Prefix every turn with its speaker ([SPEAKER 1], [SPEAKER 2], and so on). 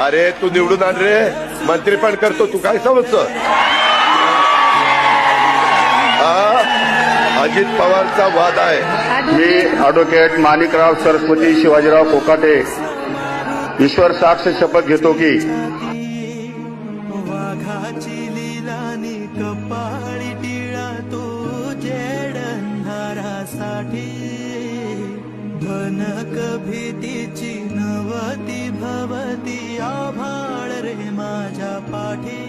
[SPEAKER 1] अरे तू निवडून आण रे, मंत्री पण करतो, तू काय समजतो? अजित पवारचा वाद आहे.
[SPEAKER 2] मी ॲडव्होकेट माणिकराव सरस्वती शिवाजीराव कोकाटे ईश्वर साक्ष शपथ घेतो की
[SPEAKER 3] वाघाची लीलानी कपाळी टिळा तो जेडंधारासाठी भनक भीतीची नवती भवती आभाळ रे माझ्या पाठी.